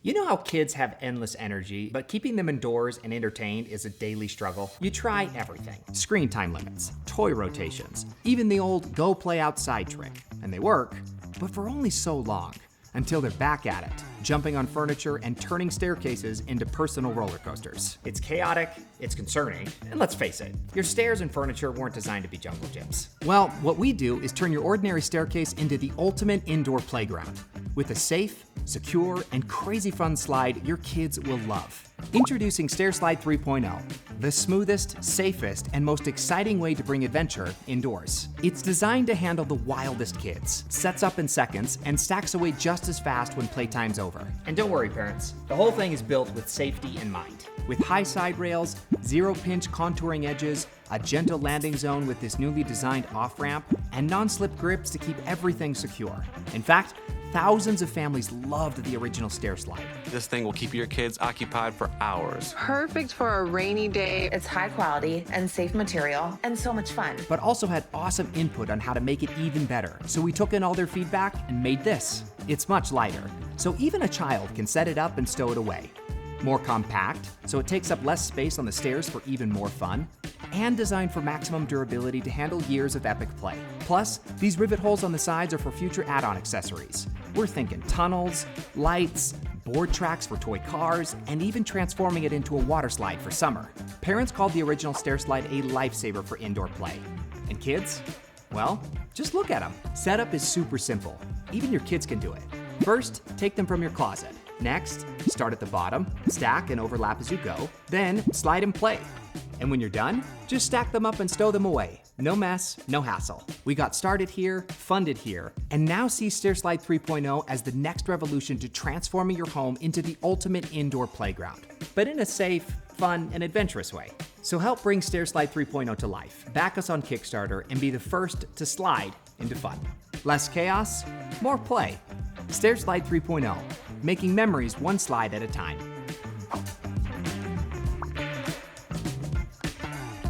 You know how kids have endless energy, but keeping them indoors and entertained is a daily struggle? You try everything. Screen time limits, toy rotations, even the old go play outside trick. And they work, but for only so long, until they're back at it, jumping on furniture and turning staircases into personal roller coasters. It's chaotic, it's concerning, and let's face it, your stairs and furniture weren't designed to be jungle gyms. Well, what we do is turn your ordinary staircase into the ultimate indoor playground with a safe, secure, and crazy fun slide your kids will love. Introducing StairSlide 3.0, the smoothest, safest, and most exciting way to bring adventure indoors. It's designed to handle the wildest kids, sets up in seconds, and stacks away just as fast when playtime's over. And don't worry, parents, the whole thing is built with safety in mind. With high side rails, zero-pinch contouring edges, a gentle landing zone with this newly designed off-ramp, and non-slip grips to keep everything secure. In fact, thousands of families loved the original StairSlide. This thing will keep your kids occupied for hours. Perfect for a rainy day. It's high quality and safe material and so much fun. But also had awesome input on how to make it even better. So we took in all their feedback and made this. It's much lighter, so even a child can set it up and stow it away. More compact, so it takes up less space on the stairs for even more fun, and designed for maximum durability to handle years of epic play. Plus, these rivet holes on the sides are for future add-on accessories. We're thinking tunnels, lights, board tracks for toy cars, and even transforming it into a water slide for summer. Parents called the original StairSlide a lifesaver for indoor play. And kids? Well, just look at them. Setup is super simple. Even your kids can do it. First, take them from your closet. Next, start at the bottom, stack and overlap as you go, then slide and play. And when you're done, just stack them up and stow them away. No mess, no hassle. We got started here, funded here, and now see StairSlide 3.0 as the next revolution to transforming your home into the ultimate indoor playground, but in a safe, fun, and adventurous way. So help bring StairSlide 3.0 to life. Back us on Kickstarter and be the first to slide into fun. Less chaos, more play. StairSlide 3.0, making memories one slide at a time.